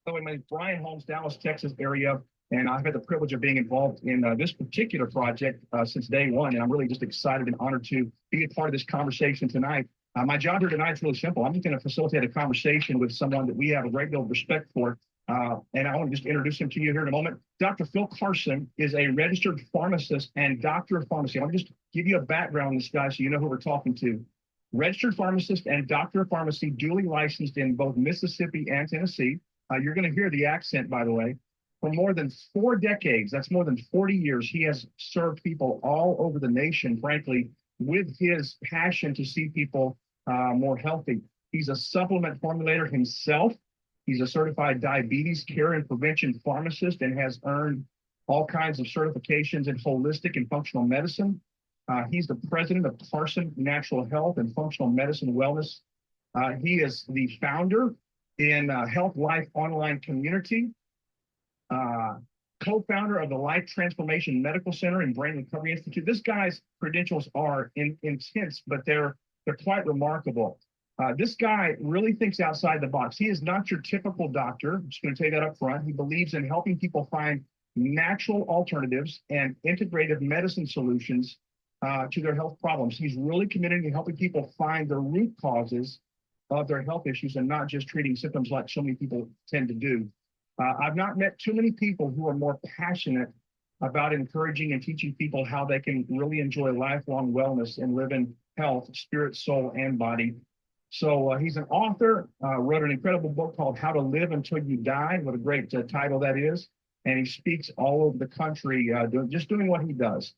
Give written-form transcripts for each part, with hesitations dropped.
My name is Brian Holmes, Dallas, Texas area, and I've had the privilege of being involved in this particular project since day one, and I'm really just excited and honored to be a part of this conversation tonight. My job here tonight is really simple. I'm just going to facilitate a conversation with someone that we have a great deal of respect for, and I want to just introduce him to you here in a moment. Dr. Phil Carson is a registered pharmacist and doctor of pharmacy. I'll just give you a background on this guy so you know who we're talking to. Registered pharmacist and doctor of pharmacy, duly licensed in both Mississippi and Tennessee. You're going to hear the accent, by the way. For more than 4 decades, that's more than 40 years, he has served people all over the nation, frankly, with his passion to see people more healthy. He's a supplement formulator himself. He's a certified diabetes care and prevention pharmacist and has earned all kinds of certifications in holistic and functional medicine. He's the president of Carson Natural Health and Functional Medicine Wellness. He is the founder in Health Life Online Community, co-founder of the Life Transformation Medical Center and Brain Recovery Institute. This guy's credentials are intense, but they're quite remarkable. This guy really thinks outside the box. He is not your typical doctor. I'm just going to tell you that up front. He believes in helping people find natural alternatives and integrative medicine solutions to their health problems. He's really committed to helping people find the root causes of their health issues and not just treating symptoms like so many people tend to do. I've not met too many people who are more passionate about encouraging and teaching people how they can really enjoy lifelong wellness and live in health, spirit, soul, and body. So he's an author, wrote an incredible book called How to Live Until You Die. What a great title that is. And he speaks all over the country, just doing what he does.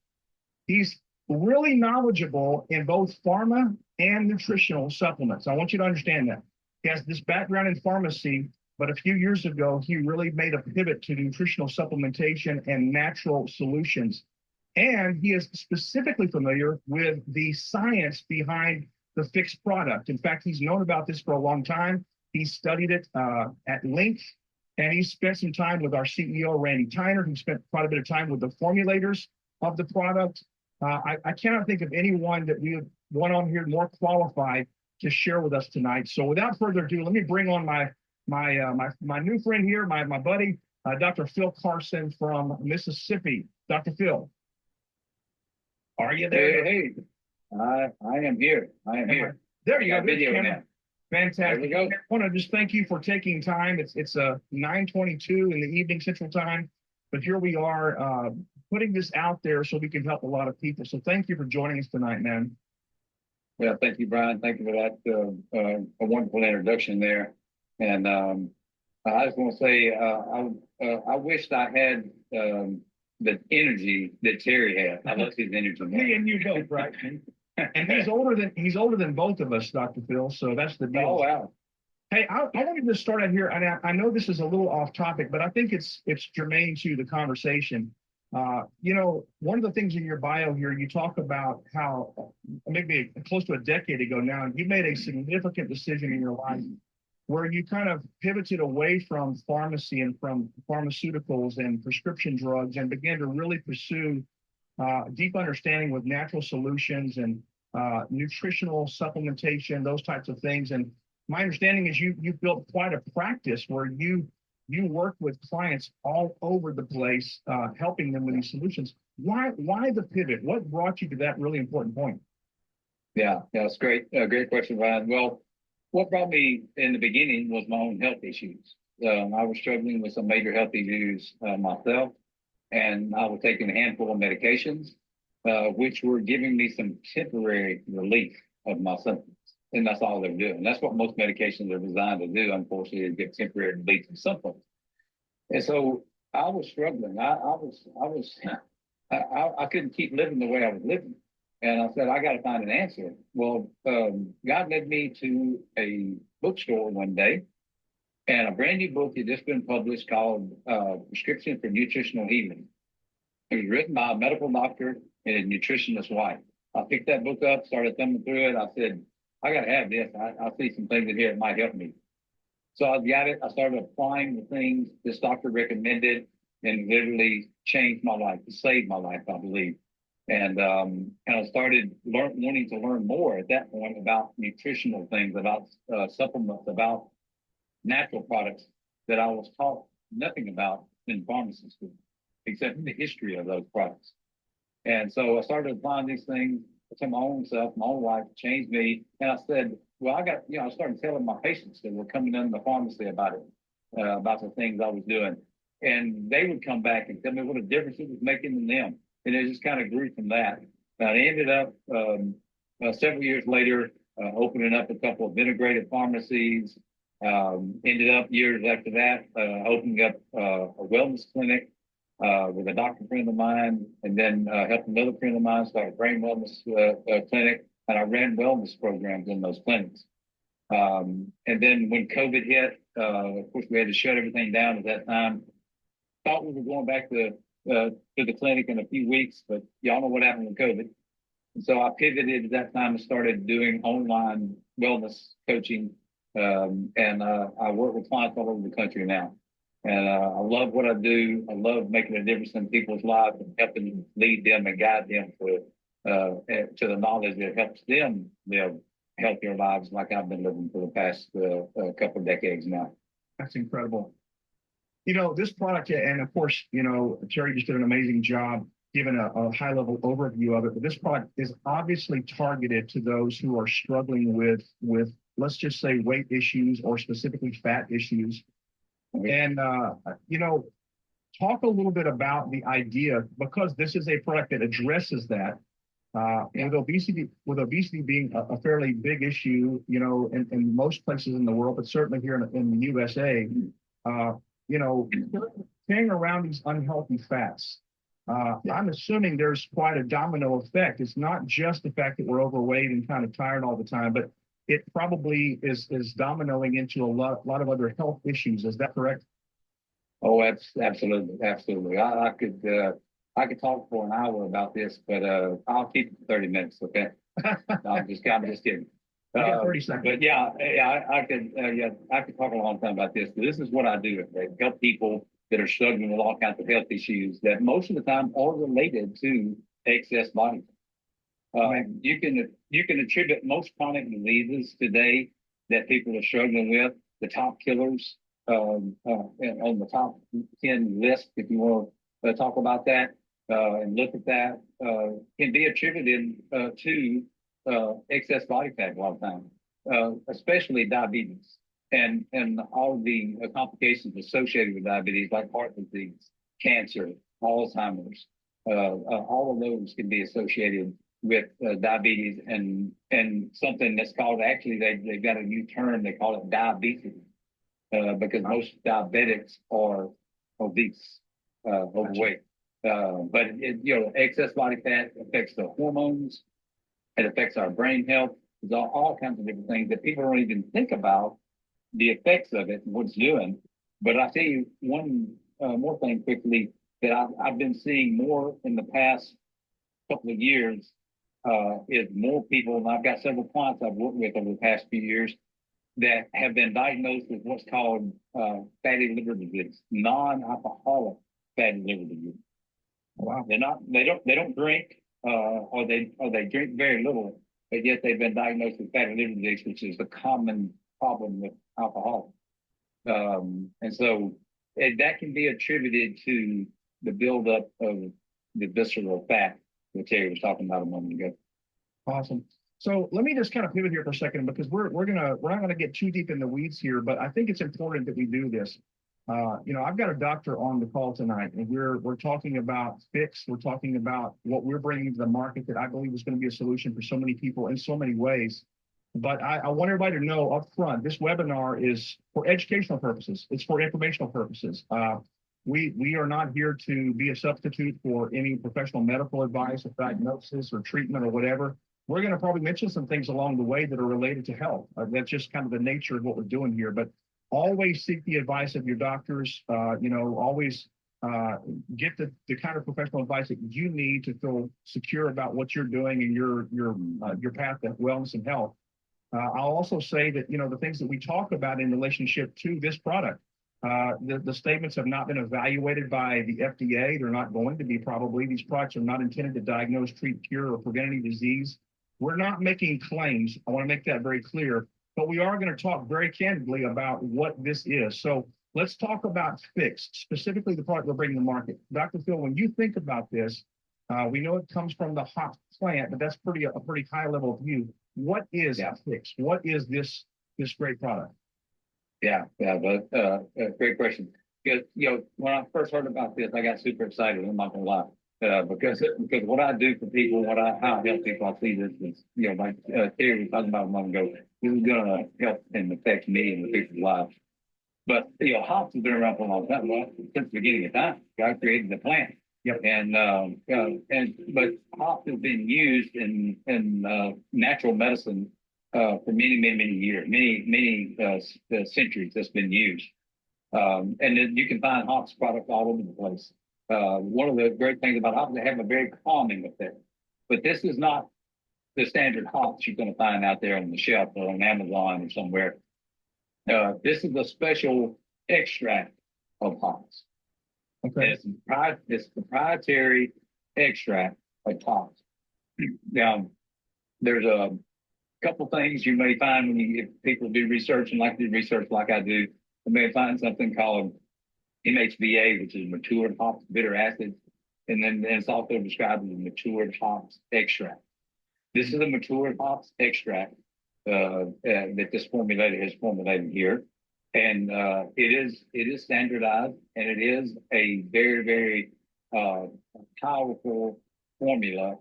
He's really knowledgeable in both pharma and nutritional supplements. I want you to understand that. He has this background in pharmacy, but a few years ago, he really made a pivot to nutritional supplementation and natural solutions. And he is specifically familiar with the science behind the fixed product. In fact, he's known about this for a long time. He studied it at length, and he spent some time with our CEO, Randy Tyner, who spent quite a bit of time with the formulators of the product. I cannot think of anyone that we have one on here more qualified to share with us tonight. So without further ado, let me bring on my new friend here, my buddy, Dr. Phil Carson from Mississippi. Dr. Phil, are you there? Hey, I am here. I am here. There you go. Video now. Fantastic. There we go. I want to just thank you for taking time. It's 9:22 in the evening Central Time, but here we are putting this out there so we can help a lot of people. So thank you for joining us tonight, man. Well, thank you, Brian. Thank you for that a wonderful introduction there. And I just want to say I wished I had the energy that Terry had. I love his energy. Me and you both, right? And he's older than both of us, Dr. Phil. So that's the deal. Oh wow. Hey, I wanted to start out here, and I know this is a little off topic, but I think it's germane to the conversation. One of the things in your bio here, you talk about how maybe close to a decade ago now, you made a significant decision in your life where you kind of pivoted away from pharmacy and from pharmaceuticals and prescription drugs and began to really pursue deep understanding with natural solutions and nutritional supplementation, those types of things. And my understanding is you've built quite a practice where you work with clients all over the place, helping them with these solutions. Why the pivot? What brought you to that really important point? Yeah, it's great. Great question, Brian. Well, what brought me in the beginning was my own health issues. I was struggling with some major health issues myself, and I was taking a handful of medications, which were giving me some temporary relief of my symptoms. And that's all they're doing. That's what most medications are designed to do, unfortunately, is get temporary relief of symptoms. And so I was struggling. I couldn't keep living the way I was living. And I said, I got to find an answer. Well, God led me to a bookstore one day, and a brand new book had just been published called Prescription for Nutritional Healing. It was written by a medical doctor and a nutritionist's wife. I picked that book up, started thumbing through it. I said, I got to have this. I see some things in here that might help me. So I got it. I started applying the things this doctor recommended, and literally changed my life, saved my life, I believe. And I started wanting to learn more at that point about nutritional things, about supplements, about natural products that I was taught nothing about in pharmacy school, except the history of those products. And so I started applying these things to my own self, my own life, changed me. And I said, well, I started telling my patients that were coming in the pharmacy about it, about the things I was doing. And they would come back and tell me what a difference it was making in them. And it just kind of grew from that. And I ended up several years later opening up a couple of integrated pharmacies. Ended up years after that opening up a wellness clinic with a doctor friend of mine, and then helped another friend of mine start a brain wellness clinic, and I ran wellness programs in those clinics. And then when COVID hit, of course, we had to shut everything down at that time. Thought we were going back to the clinic in a few weeks, but y'all know what happened with COVID. And so I pivoted at that time and started doing online wellness coaching, and I work with clients all over the country now. And I love what I do. I love making a difference in people's lives and helping lead them and guide them to the knowledge that helps them live healthier lives like I've been living for the past couple of decades now. That's incredible. This product, and of course, Terry just did an amazing job giving a high level overview of it, but this product is obviously targeted to those who are struggling with, let's just say, weight issues or specifically fat issues. And, talk a little bit about the idea, because this is a product that addresses that. With obesity being a fairly big issue, in most places in the world, but certainly here in the USA, carrying around these unhealthy fats. I'm assuming there's quite a domino effect. It's not just the fact that we're overweight and kind of tired all the time, but it probably is dominoing into a lot of other health issues. Is that correct? Oh, absolutely. I could talk for an hour about this, but I'll keep it for 30 minutes. Okay. I'm just kidding. You got 30 seconds. But I could talk a long time about this. But this is what I do. I help people that are struggling with all kinds of health issues that most of the time are related to excess body fat. You can attribute most chronic diseases today that people are struggling with, the top killers on the top 10 list, if you want to talk about that and look at that, can be attributed to excess body fat a lot of time, especially diabetes and all the complications associated with diabetes, like heart disease, cancer, Alzheimer's. All of those can be associated with diabetes and something that's called, actually they've got a new term, they call it diabetes, because most diabetics are obese, overweight. But excess body fat affects the hormones, it affects our brain health. There's all kinds of different things that people don't even think about the effects of it and what it's doing. But I'll tell you one more thing quickly that I've been seeing more in the past couple of years is more people, and I've got several clients I've worked with over the past few years that have been diagnosed with what's called fatty liver disease, non-alcoholic fatty liver disease. Wow. They don't drink, or they drink very little, but yet they've been diagnosed with fatty liver disease, which is a common problem with alcohol. And so that can be attributed to the buildup of the visceral fat that Terry was talking about a moment ago. Awesome. So let me just kind of pivot here for a second, because we're not gonna get too deep in the weeds here, but I think it's important that we do this. I've got a doctor on the call tonight, and we're talking about fix. We're talking about what we're bringing to the market that I believe is going to be a solution for so many people in so many ways. But I want everybody to know up front, this webinar is for educational purposes. It's for informational purposes. We are not here to be a substitute for any professional medical advice or diagnosis or treatment or whatever. We're going to probably mention some things along the way that are related to health. That's just kind of the nature of what we're doing here. But always seek the advice of your doctors. Always get the kind of professional advice that you need to feel secure about what you're doing and your path to wellness and health. I'll also say that, the things that we talk about in relationship to this product, the statements have not been evaluated by the FDA. They're not going to be probably. These products are not intended to diagnose, treat, cure, or prevent any disease. We're not making claims. I want to make that very clear. But we are going to talk very candidly about what this is. So Let's talk about fix, specifically the product we're bringing to market. Dr. Phil, when you think about this, we know it comes from the hop plant, but that's a pretty high level view. What is fix? What is this great product? But great question. Because when I first heard about this, I got super excited. I'm not gonna lie, because what I do for people, how I help people, I see this as like Terry was talking about a moment ago. This is gonna help and affect me and the people's lives. But hops have been around for a long time. Well, since the beginning of time, God created the plant. Yep. But hops have been used in natural medicine for many years, many centuries. That's been used, and then you can find hops products all over the place. One of the great things about hops, they have a very calming effect. But this is not the standard hops you're going to find out there on the shelf or on Amazon or somewhere. This is a special extract of hops. Okay. It's proprietary extract of hops. Now, there's a couple things you may find if people do research and like to do research like I do. You may find something called MHBA, which is matured hops bitter acids, and then it's also described as a matured hops extract. This is a matured hops extract that this formulator has formulated here, and it is standardized, and it is a very powerful formula,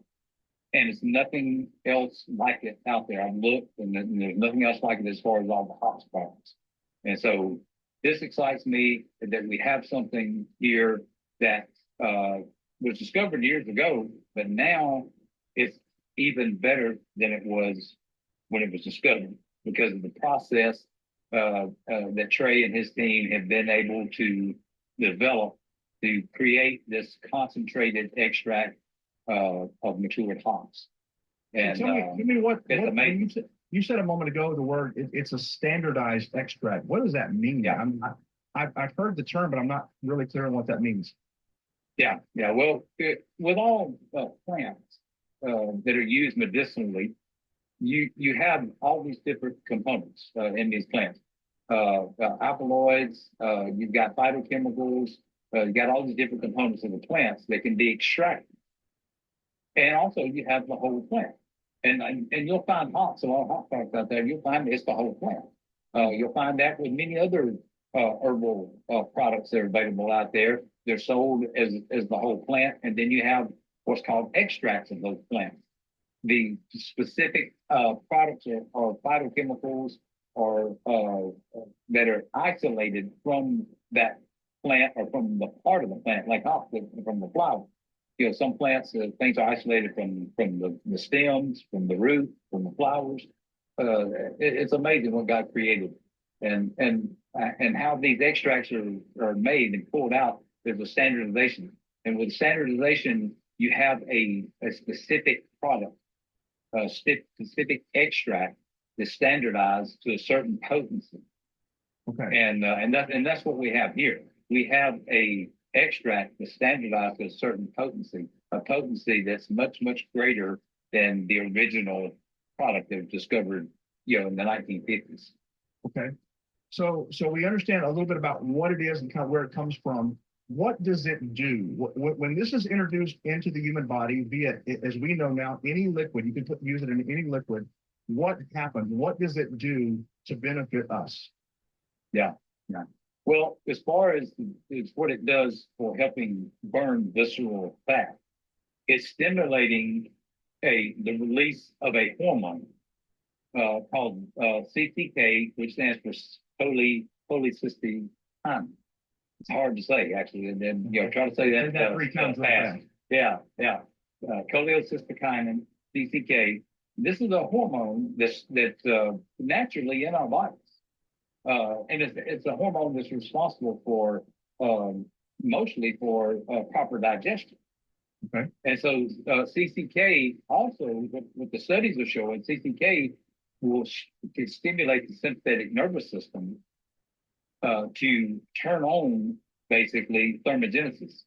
and it's nothing else like it out there. I've looked, and there's nothing else like it as far as all the hops products, and so this excites me that we have something here that was discovered years ago, but now it's even better than it was when it was discovered because of the process that Trey and his team have been able to develop to create this concentrated extract of matured hops. And tell me what you said a moment ago, the word it's a standardized extract. What does that mean? Yeah. I've heard the term, but I'm not really clear on what that means. Yeah. Well, with all plants that are used medicinally, you have all these different components in these plants. Alkaloids, you've got phytochemicals, you've got all these different components of the plants that can be extracted. And also you have the whole plant. And you'll find hops, so all hop products out there, you'll find it's the whole plant. You'll find that with many other herbal products that are available out there. They're sold as the whole plant, and then you have what's called extracts of those plants. The specific products or phytochemicals or that are isolated from that plant or from the part of the plant, like hops from the flower. Some plants, things are isolated from the stems, from the root, from the flowers. It's amazing what God created, and how these extracts are made and pulled out. There's a standardization, and with standardization, you have a specific product, a specific extract that's standardized to a certain potency. Okay. And that's what we have here. We have a extract that's standardized to a certain potency, a potency that's much greater than the original product that was discovered, in the 1950s. Okay. So we understand a little bit about what it is and kind of where it comes from. What does it do? When this is introduced into the human body via, as we know now, any liquid, you can use it in any liquid. What happens? What does it do to benefit us? Yeah. Well, as far as what it does for helping burn visceral fat, it's stimulating the release of a hormone called CTK, which stands for cholecystokinin. It's hard to say, actually, and then try to say that 3 times fast. Yeah. Cholecystokinin, CTK. This is a hormone that's naturally in our bodies. And it's a hormone that's responsible for mostly for proper digestion. Okay. And so CCK also, what the studies are showing, CCK can stimulate the sympathetic nervous system to turn on basically thermogenesis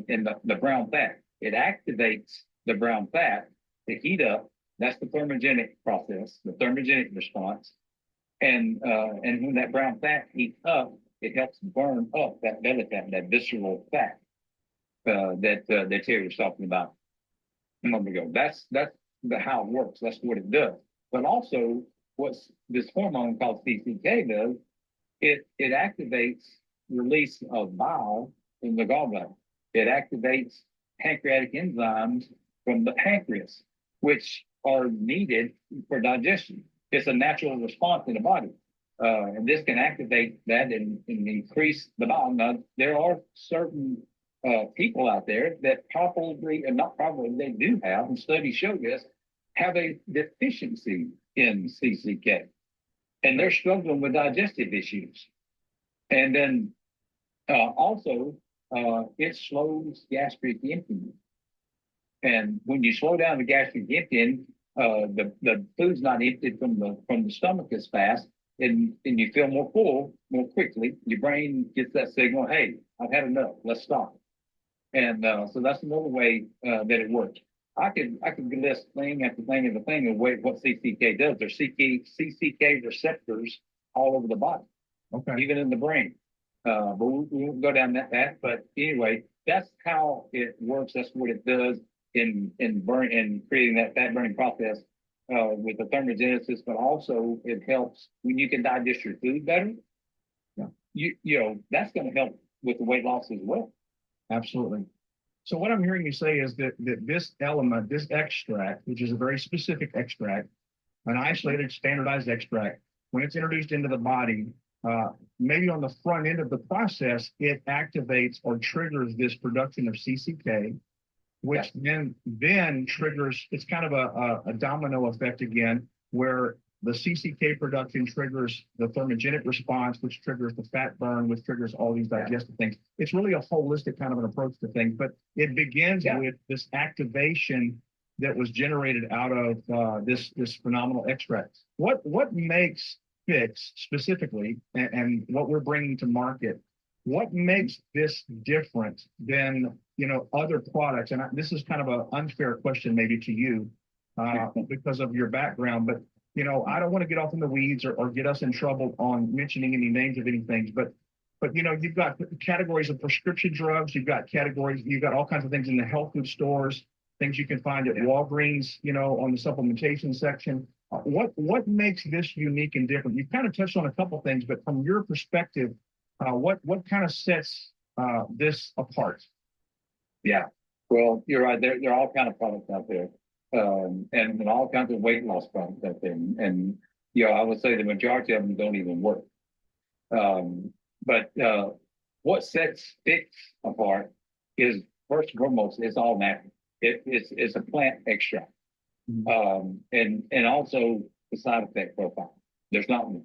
in the brown fat. It activates the brown fat to heat up. That's the thermogenic process, the thermogenic response. And when that brown fat heats up, it helps burn up that belly fat, that visceral fat that Terry was talking about a moment ago. How it works. That's what it does. But also, what's this hormone called CCK does? It activates release of bile in the gallbladder. It activates pancreatic enzymes from the pancreas, which are needed for digestion. It's a natural response in the body. And this can activate that and increase the bile. Now, there are certain people out there that probably, and not probably, they do have, and studies show this, have a deficiency in CCK. And they're struggling with digestive issues. And then also, it slows gastric emptying. And when you slow down the gastric emptying, the food's not emptied from the stomach as fast, and you feel more full more quickly. Your brain gets that signal, hey, I've had enough, let's stop. And so that's another way that it works. I could list thing after thing after thing of what CCK does. There's CCK receptors all over the body, Okay. even in the brain. But we won't go down that path. But anyway, that's how it works. That's what it does in creating that fat burning process with the thermogenesis. But also it helps when you can digest your food better. Yeah. You know that's going to help with the weight loss as well. Absolutely. So what I'm hearing you say is that this element, this extract, which is a very specific extract, an isolated standardized extract, when it's introduced into the body, maybe on the front end of the process, it activates or triggers this production of CCK, which then triggers, it's kind of a domino effect again, where the CCK production triggers the thermogenic response, which triggers the fat burn, which triggers all these digestive things. It's really a holistic kind of an approach to things, but it begins with this activation that was generated out of this phenomenal extract. What makes Fix specifically, and what we're bringing to market, what makes this different than other products? And this is kind of an unfair question maybe to you because of your background, but I don't want to get off in the weeds or get us in trouble on mentioning any names of any things, but you've got categories of prescription drugs, you've got all kinds of things in the health food stores, things you can find at Walgreens, on the supplementation section. What makes this unique and different? You've kind of touched on a couple things, but from your perspective, what kind of sets this apart? Yeah, well, you're right. There are all kinds of products out there. And all kinds of weight loss products out there. And I would say the majority of them don't even work. But what sets Fix apart is, first and foremost, it's all natural. It's a plant extract. And also the side effect profile. There's not one.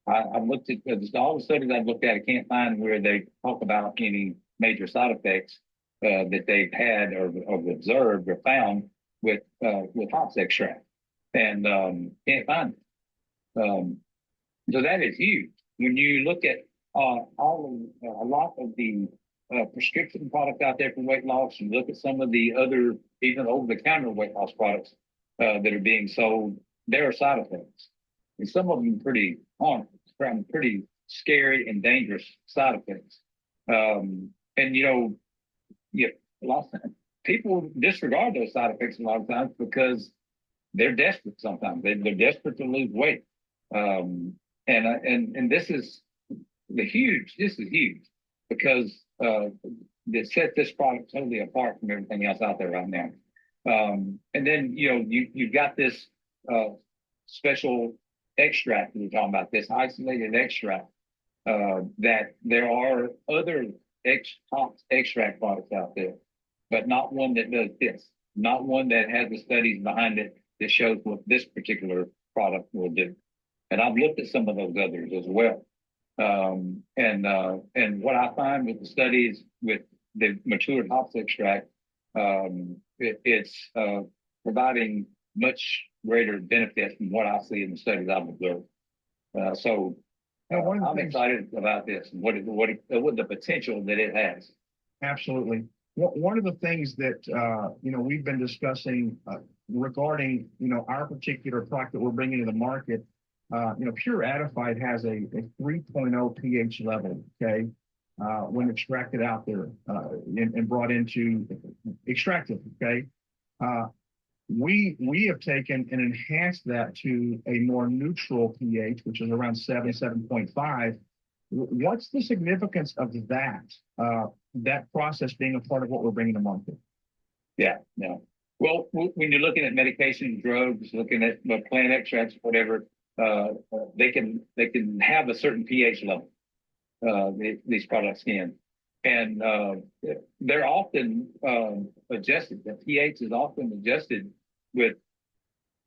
I've looked at all the studies I've looked at. I can't find where they talk about any major side effects that they've had or observed or found with hops extract, and can't find it. So that is huge. When you look at a lot of the prescription products out there for weight loss, and look at some of the other even over-the-counter weight loss products that are being sold, there are side effects, and some of them pretty harmful, pretty scary and dangerous side effects. And a lot of times people disregard those side effects a lot of times because they're desperate sometimes. They're desperate to lose weight. And this is huge because that set this product totally apart from everything else out there right now. And then, you've got this special extract that we're talking about, this isolated extract, that there are other hops extract products out there, but not one that does this, not one that has the studies behind it that shows what this particular product will do. And I've looked at some of those others as well. And what I find with the studies with the matured hops extract, it's providing much greater benefits than what I see in the studies I've observed. So I'm excited about this and what the potential that it has. Absolutely. One of the things that we've been discussing regarding our particular product that we're bringing to the market pure Adafite has a 3.0 pH level, okay, when extracted out there and brought into extracted, okay. Uh, we have taken and enhanced that to a more neutral pH, which is around 7.5. What's the significance of that process being a part of what we're bringing to market? Yeah, no. Well, when you're looking at medication, drugs, looking at plant extracts, whatever, they can have a certain pH level. These products can, and they're often adjusted. The pH is often adjusted with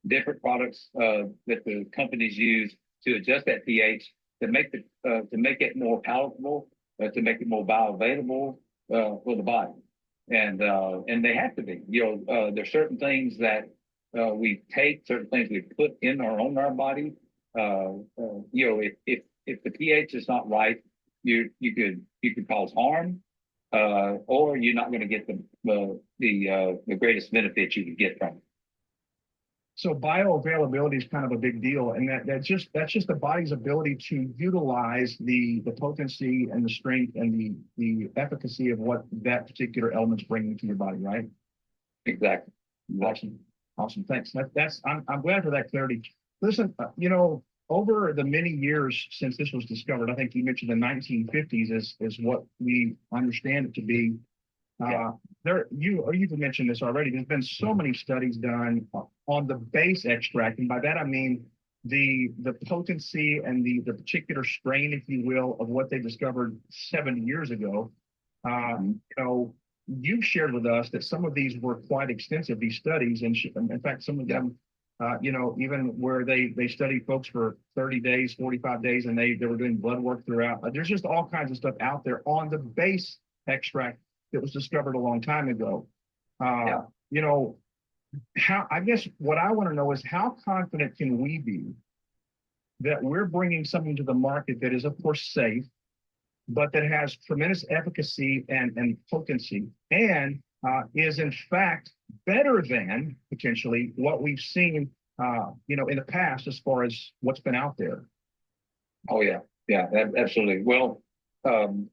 different products that the companies use to adjust that pH to make it more palatable, to make it more bioavailable for the body, and they have to be. There's certain things that we take, certain things we put in our body. If the pH is not right, you could cause harm, or you're not going to get the greatest benefit you could get from it. So bioavailability is kind of a big deal, and that's just the body's ability to utilize the potency and the strength and the efficacy of what that particular element's bringing to your body, right? Exactly. Awesome. Thanks. I'm glad for that clarity. Listen, over the many years since this was discovered, I think you mentioned the 1950s is what we understand it to be. Yeah. You've mentioned this already. There's been so many studies done on the base extract, and by that I mean the potency and the particular strain, if you will, of what they discovered 70 years ago. You've shared with us that some of these were quite extensive, these studies, and in fact, some of them, even where they studied folks for 30 days, 45 days, and they were doing blood work throughout. There's just all kinds of stuff out there on the base extract that was discovered a long time ago. I guess what I want to know is how confident can we be that we're bringing something to the market that is, of course, safe, but that has tremendous efficacy and potency, and is in fact better than potentially what we've seen, in the past as far as what's been out there. Oh yeah, absolutely. Well,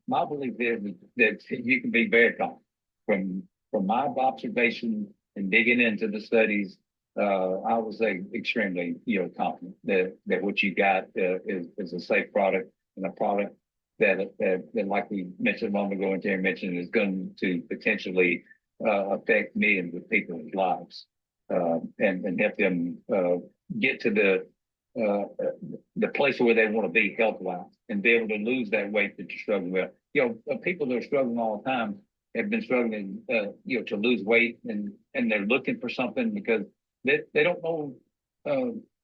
my belief is that you can be very confident from my observation and digging into the studies. I would say extremely, confident that what you got is a safe product, and a product that like we mentioned a moment ago, and Terry mentioned, is going to potentially affect millions of people's lives, and help them get to the place where they want to be health-wise, and be able to lose that weight that you're struggling with. People that are struggling all the time have been struggling, to lose weight, and they're looking for something because they don't know,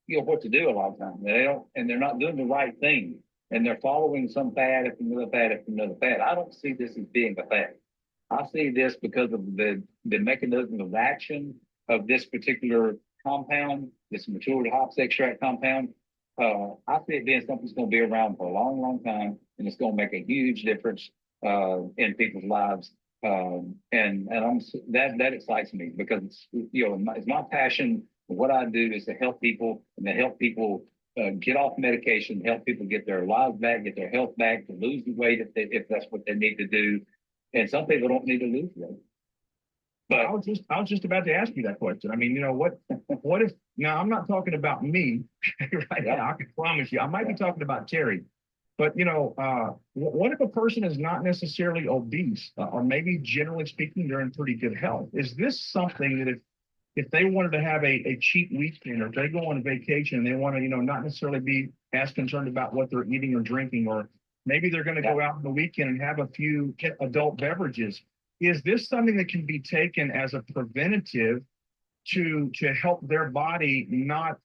what to do a lot of times. They're not doing the right thing, and they're following some fad after another fad after another fad. I don't see this as being a fad. I see this because of the mechanism of action of this particular compound, this matured hops extract compound. I see it being something that's going to be around for a long, long time, and it's going to make a huge difference in people's lives. That excites me because it's my passion. What I do is to help people, and to help people get off medication, help people get their lives back, get their health back, to lose the weight if that's what they need to do. And some people don't need to lose weight. But I was just about to ask you that question. I mean, what if, now I'm not talking about me right now, I can promise you. I might be talking about Terry. But, what if a person is not necessarily obese, or maybe generally speaking, they're in pretty good health? Is this something that if they wanted to have a cheap weekend, or if they go on a vacation and they want to, not necessarily be as concerned about what they're eating or drinking, or maybe they're going to go out on the weekend and have a few adult beverages, is this something that can be taken as a preventative to help their body not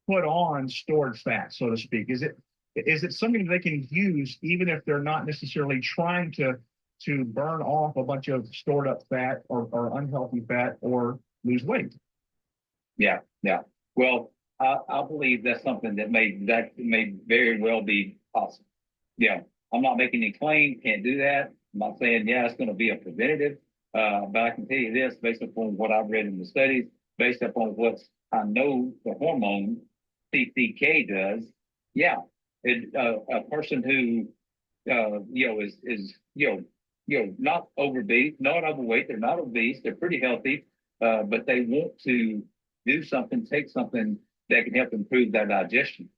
put on stored fat, so to speak? Is it something that they can use even if they're not necessarily trying to burn off a bunch of stored up fat or unhealthy fat or lose weight? Yeah. Well, I believe that's something that may very well be possible. Yeah, I'm not making any claim, can't do that. I'm not saying, it's going to be a preventative, but I can tell you this, based upon what I've read in the studies, based upon what I know the hormone CCK does, yeah, a person who is not not overweight, they're not obese, they're pretty healthy, but they want to do something, take something that can help improve their digestion.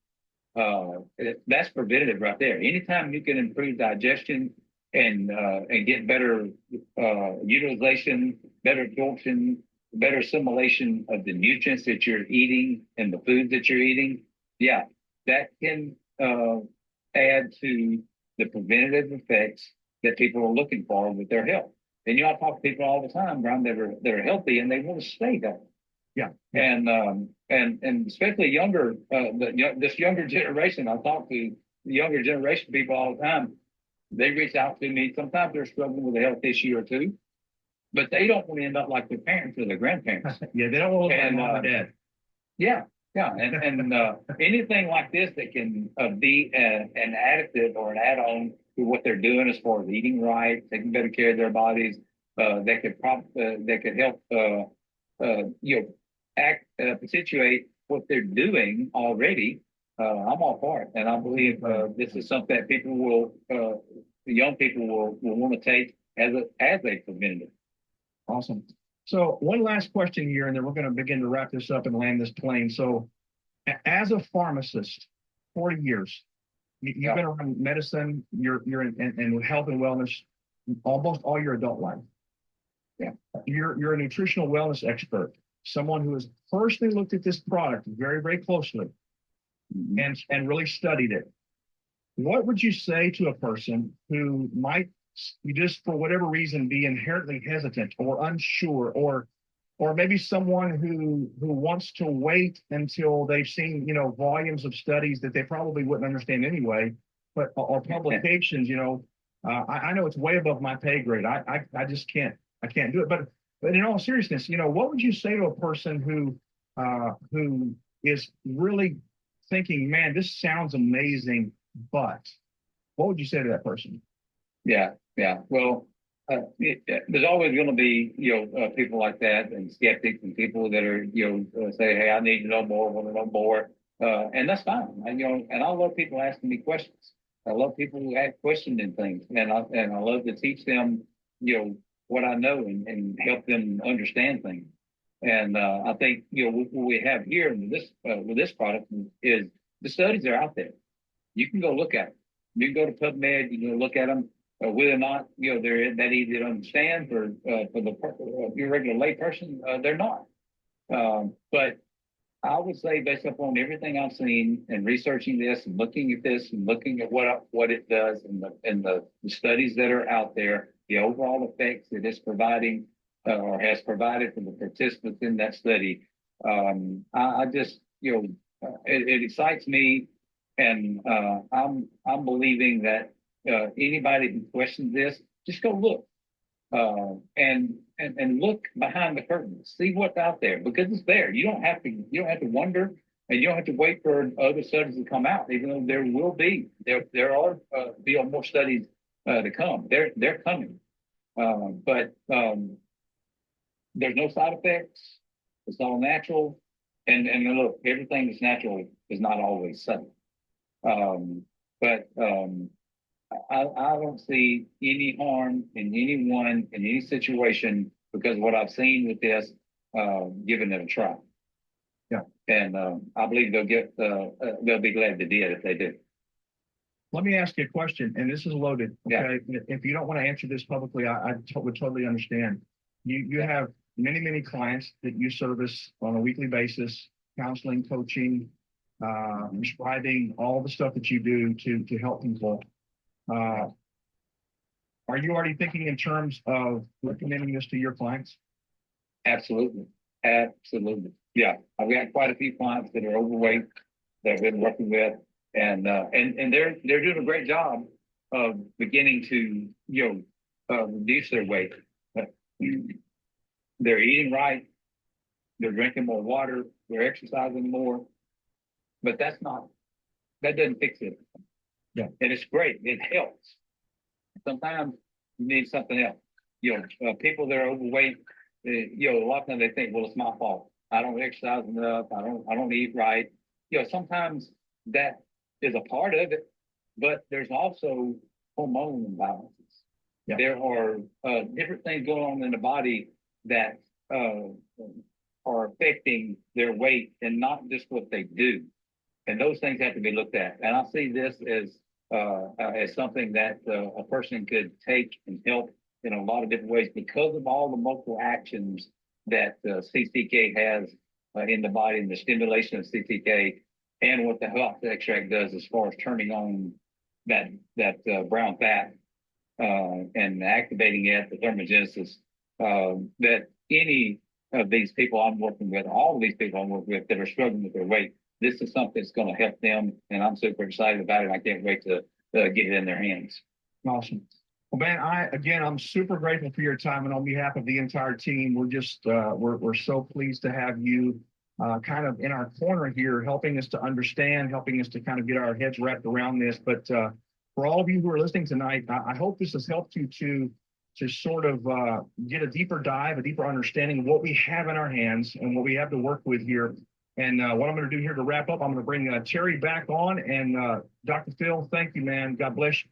That's preventative right there. Anytime you can improve digestion and get better utilization, better absorption, better assimilation of the nutrients that you're eating and the foods that you're eating, yeah, that can add to the preventative effects that people are looking for with their health. And I talk to people all the time, Brian, that are healthy and they want to stay healthy. Yeah. And especially this younger generation. I talk to the younger generation people all the time. They reach out to me. Sometimes they're struggling with a health issue or two, but they don't want to end up like their parents or their grandparents. Yeah, they don't want to look like mom and dad. Yeah, yeah, and anything like this that can be an additive or an add-on to what they're doing as far as eating right, taking better care of their bodies, that could help perpetuate what they're doing already. I'm all for it, and I believe this is something that the young people will want to take as a preventative. Awesome. So one last question here, and then we're going to begin to wrap this up and land this plane. So, as a pharmacist, 40 years, you've been around medicine, you're in health and wellness almost all your adult life. Yeah. You're a nutritional wellness expert, someone who has personally looked at this product very, very closely and really studied it. What would you say to a person who might just for whatever reason be inherently hesitant or unsure, or maybe someone who wants to wait until they've seen volumes of studies that they probably wouldn't understand anyway, but or publications, I know it's way above my pay grade. I just can't do it. But in all seriousness, what would you say to a person who is really thinking, man, this sounds amazing, but what would you say to that person? Yeah, yeah. Well, there's always going to be, people like that and skeptics and people that are, say, hey, I need to know more, want to know more. And that's fine. And I love people asking me questions. I love people who ask questions and things. And I love to teach them, what I know and help them understand things. And I think, what we have here with this product is the studies are out there. You can go look at them. You can go to PubMed, you can look at them. Whether or not they're that easy to understand for your regular lay person, they're not. But I would say, based upon everything I've seen and researching this and looking at this and looking at what it does and the studies that are out there, the overall effects that it's providing or has provided for the participants in that study, I just it excites me, and I'm believing that. Anybody who questions this, just go look and look behind the curtain, see what's out there because it's there. You don't have to wonder, and you don't have to wait for other studies to come out. Even though there are more studies to come. They're coming, but there's no side effects. It's all natural, and look, everything that's natural is not always subtle. But I don't see any harm in anyone in any situation because of what I've seen with this, giving it a try. Yeah. And I believe they'll be glad they did if they do. Let me ask you a question, and this is loaded. Okay. Yeah. If you don't want to answer this publicly, I would totally understand. You have many, many clients that you service on a weekly basis, counseling, coaching, prescribing, all the stuff that you do to help people. Are you already thinking in terms of recommending this to your clients? Absolutely. Absolutely. Yeah. I've got quite a few clients that are overweight that I've been working with, and they're doing a great job of beginning to, reduce their weight. They're eating right. They're drinking more water. They're exercising more, but that doesn't fix it. Yeah. And it's great. It helps. Sometimes you need something else. People that are overweight, a lot of times they think, well, it's my fault. I don't exercise enough. I don't eat right. sometimes that is a part of it, but there's also hormone imbalances. Yeah. There are different things going on in the body that uh, are affecting their weight and not just what they do. And those things have to be looked at. And I see this as something that a person could take and help in a lot of different ways because of all the multiple actions that CCK has in the body and the stimulation of CCK and what the health extract does as far as turning on that brown fat and activating it, the thermogenesis, that any of these people I'm working with, all of these people I'm working with that are struggling with their weight, this is something that's going to help them. And I'm super excited about it. I can't wait to get it in their hands. Awesome. Well, man, I'm super grateful for your time, and on behalf of the entire team, we're just we're so pleased to have you kind of in our corner here, helping us to understand, helping us to kind of get our heads wrapped around this. But for all of you who are listening tonight, I hope this has helped you to sort of get a deeper dive, a deeper understanding of what we have in our hands and what we have to work with here. And what I'm going to do here to wrap up, I'm going to bring Terry back on. And Dr. Phil, thank you, man. God bless you.